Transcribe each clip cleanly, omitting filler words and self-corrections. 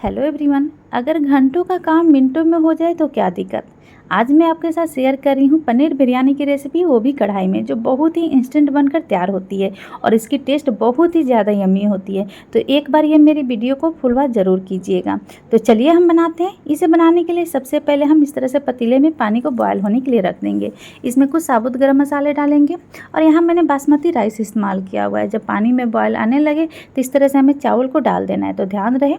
Hello everyone. अगर घंटों का काम मिनटों में हो जाए तो क्या दिक्कत। आज मैं आपके साथ शेयर कर रही हूँ पनीर बिरयानी की रेसिपी, वो भी कढ़ाई में, जो बहुत ही इंस्टेंट बनकर तैयार होती है और इसकी टेस्ट बहुत ही ज़्यादा यम्मी होती है। तो एक बार ये मेरी वीडियो को फुल वॉच ज़रूर कीजिएगा। तो चलिए हम बनाते हैं। इसे बनाने के लिए सबसे पहले हम इस तरह से पतीले में पानी को बॉयल होने के लिए रख देंगे। इसमें कुछ साबुत गर्म मसाले डालेंगे और यहाँ मैंने बासमती राइस इस्तेमाल किया हुआ है। जब पानी में बॉयल आने लगे तो इस तरह से हमें चावल को डाल देना है। तो ध्यान रहे,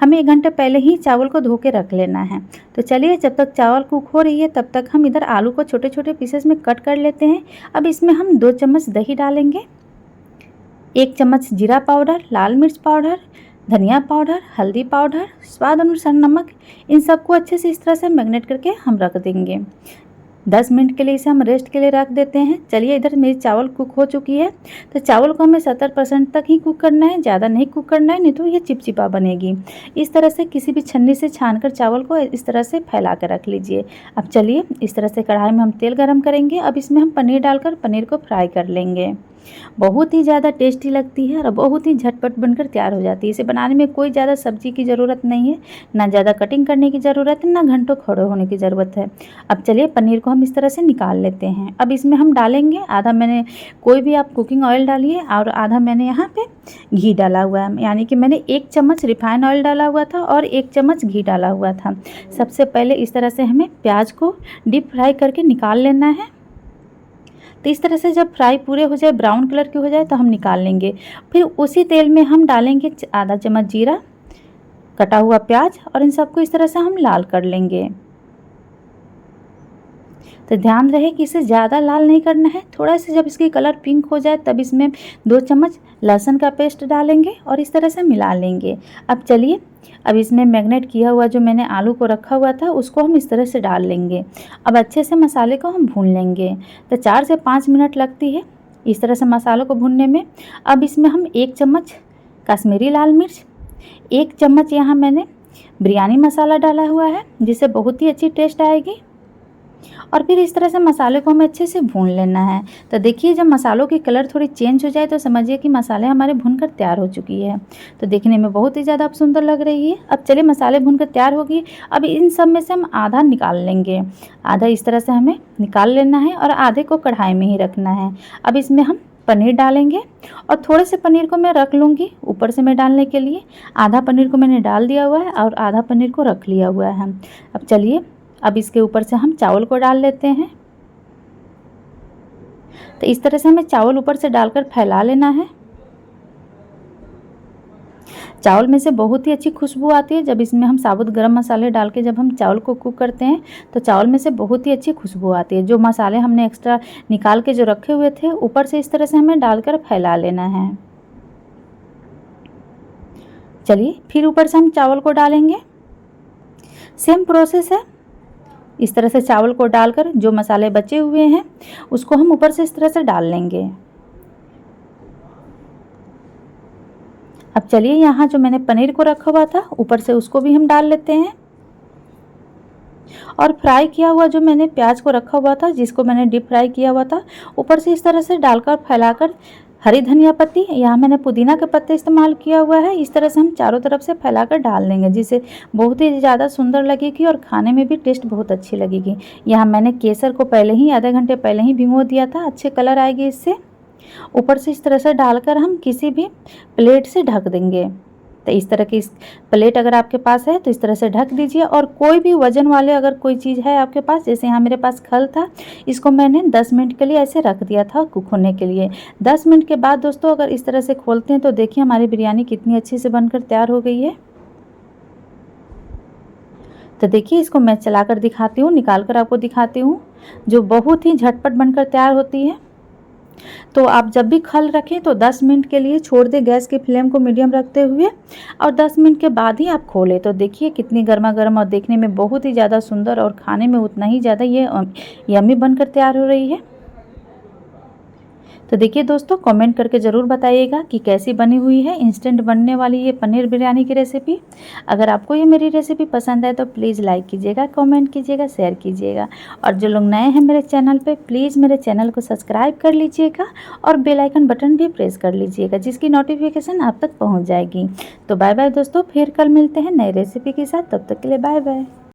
हमें 1 घंटे पहले ही चावल को धो के रख लेना है। तो चलिए, जब तक चावल कुक हो रही है तब तक हम इधर आलू को छोटे छोटे पीसेस में कट कर लेते हैं। अब इसमें हम 2 चम्मच दही डालेंगे, 1 चम्मच जीरा पाउडर, लाल मिर्च पाउडर, धनिया पाउडर, हल्दी पाउडर, स्वाद अनुसार नमक। इन सबको अच्छे से इस तरह से मैरिनेट करके हम रख देंगे। 10 मिनट के लिए इसे हम रेस्ट के लिए रख देते हैं। चलिए, इधर मेरी चावल कुक हो चुकी है। तो चावल को हमें 70% तक ही कुक करना है, ज़्यादा नहीं कुक करना है, नहीं तो ये चिपचिपा बनेगी। इस तरह से किसी भी छन्नी से छानकर चावल को इस तरह से फैला कर रख लीजिए। अब चलिए, इस तरह से कढ़ाई में हम तेल गरम करेंगे। अब इसमें हम पनीर डालकर पनीर को फ्राई कर लेंगे। बहुत ही ज़्यादा टेस्टी लगती है और बहुत ही झटपट बनकर तैयार हो जाती है। इसे बनाने में कोई ज़्यादा सब्जी की ज़रूरत नहीं है, ना ज़्यादा कटिंग करने की ज़रूरत है, ना घंटों खड़े होने की ज़रूरत है। अब चलिए, पनीर को हम इस तरह से निकाल लेते हैं। अब इसमें हम डालेंगे आधा, मैंने कोई भी आप कुकिंग ऑयल डालिए, और आधा मैंने यहाँ पे घी डाला हुआ है। यानी कि मैंने 1 चम्मच रिफाइंड ऑयल डाला हुआ था और 1 चम्मच घी डाला हुआ था। सबसे पहले इस तरह से हमें प्याज को डीप फ्राई करके निकाल लेना है। तो इस तरह से जब फ्राई पूरे हो जाए, ब्राउन कलर के हो जाए, तो हम निकाल लेंगे। फिर उसी तेल में हम डालेंगे आधा चम्मच जीरा, कटा हुआ प्याज, और इन सबको इस तरह से हम लाल कर लेंगे। तो ध्यान रहे कि इसे ज़्यादा लाल नहीं करना है। थोड़ा सा जब इसकी कलर पिंक हो जाए तब इसमें 2 चम्मच लहसुन का पेस्ट डालेंगे और इस तरह से मिला लेंगे। अब चलिए, अब इसमें मैरिनेट किया हुआ जो मैंने आलू को रखा हुआ था उसको हम इस तरह से डाल लेंगे। अब अच्छे से मसाले को हम भून लेंगे। तो 4 से 5 मिनट लगती है इस तरह से मसालों को भूनने में। अब इसमें हम 1 चम्मच कश्मीरी लाल मिर्च, 1 चम्मच यहाँ मैंने बिरयानी मसाला डाला हुआ है, जिससे बहुत ही अच्छी टेस्ट आएगी। और फिर इस तरह से मसाले को हमें अच्छे से भून लेना है। तो देखिए, जब मसालों की कलर थोड़ी चेंज हो जाए तो समझिए कि मसाले हमारे भूनकर तैयार हो चुकी है। तो देखने में बहुत ही ज़्यादा अब सुंदर लग रही है। अब चलिए, मसाले भूनकर तैयार हो गई। अब इन सब में से हम आधा निकाल लेंगे। आधा इस तरह से हमें निकाल लेना है और आधे को कढ़ाई में ही रखना है। अब इसमें हम पनीर डालेंगे और थोड़े से पनीर को मैं रख लूँगी ऊपर से मैं डालने के लिए। आधा पनीर को मैंने डाल दिया हुआ है और आधा पनीर को रख लिया हुआ है। अब चलिए, अब इसके ऊपर से हम चावल को डाल लेते हैं। तो इस तरह से हमें चावल ऊपर से डालकर फैला लेना है। चावल में से बहुत ही अच्छी खुशबू आती है जब इसमें हम साबुत गरम मसाले डाल के जब हम चावल को कुक करते हैं, तो चावल में से बहुत ही अच्छी खुशबू आती है। जो मसाले हमने एक्स्ट्रा निकाल के जो रखे हुए थे, ऊपर से इस तरह से हमें डालकर फैला लेना है। चलिए, फिर ऊपर से हम चावल को डालेंगे। सेम प्रोसेस है। इस तरह से चावल को डालकर जो मसाले बचे हुए हैं उसको हम ऊपर से इस तरह से डाल लेंगे। अब चलिए, यहाँ जो मैंने पनीर को रखा हुआ था ऊपर से उसको भी हम डाल लेते हैं। और फ्राई किया हुआ जो मैंने प्याज को रखा हुआ था, जिसको मैंने डीप फ्राई किया हुआ था, ऊपर से इस तरह से डालकर फैलाकर हरी धनिया पत्ती, यहाँ मैंने पुदीना के पत्ते इस्तेमाल किया हुआ है, इस तरह से हम चारों तरफ से फैलाकर डाल देंगे, जिससे बहुत ही ज़्यादा सुंदर लगेगी और खाने में भी टेस्ट बहुत अच्छी लगेगी। यहाँ मैंने केसर को पहले ही आधे घंटे पहले ही भिगो दिया था, अच्छे कलर आएगी इससे। ऊपर से इस तरह से डालकर हम किसी भी प्लेट से ढक देंगे। तो इस तरह की प्लेट अगर आपके पास है तो इस तरह से ढक दीजिए। और कोई भी वजन वाले अगर कोई चीज़ है आपके पास, जैसे यहाँ मेरे पास खल था, इसको मैंने 10 मिनट के लिए ऐसे रख दिया था कुक होने के लिए। 10 मिनट के बाद दोस्तों अगर इस तरह से खोलते हैं तो देखिए हमारी बिरयानी कितनी अच्छी से बनकर तैयार हो गई है। तो देखिए, इसको मैं चलाकर दिखाती हूँ, निकाल कर आपको दिखाती हूँ, जो बहुत ही झटपट बनकर तैयार होती है। तो आप जब भी खल रखें तो 10 मिनट के लिए छोड़ दें, गैस की फ्लेम को मीडियम रखते हुए, और 10 मिनट के बाद ही आप खोलें। तो देखिए कितनी गर्मा गर्म और देखने में बहुत ही ज़्यादा सुंदर और खाने में उतना ही ज़्यादा ये यम्मी बनकर तैयार हो रही है। तो देखिए दोस्तों, कमेंट करके ज़रूर बताइएगा कि कैसी बनी हुई है इंस्टेंट बनने वाली ये पनीर बिरयानी की रेसिपी। अगर आपको ये मेरी रेसिपी पसंद है तो प्लीज़ लाइक कीजिएगा, कमेंट कीजिएगा, शेयर कीजिएगा। और जो लोग नए हैं मेरे चैनल पे, प्लीज़ मेरे चैनल को सब्सक्राइब कर लीजिएगा और बेल आइकन बटन भी प्रेस कर लीजिएगा, जिसकी नोटिफिकेशन आप तक पहुँच जाएगी। तो बाय बाय दोस्तों, फिर कल मिलते हैं नई रेसिपी के साथ। तब तक के लिए बाय बाय।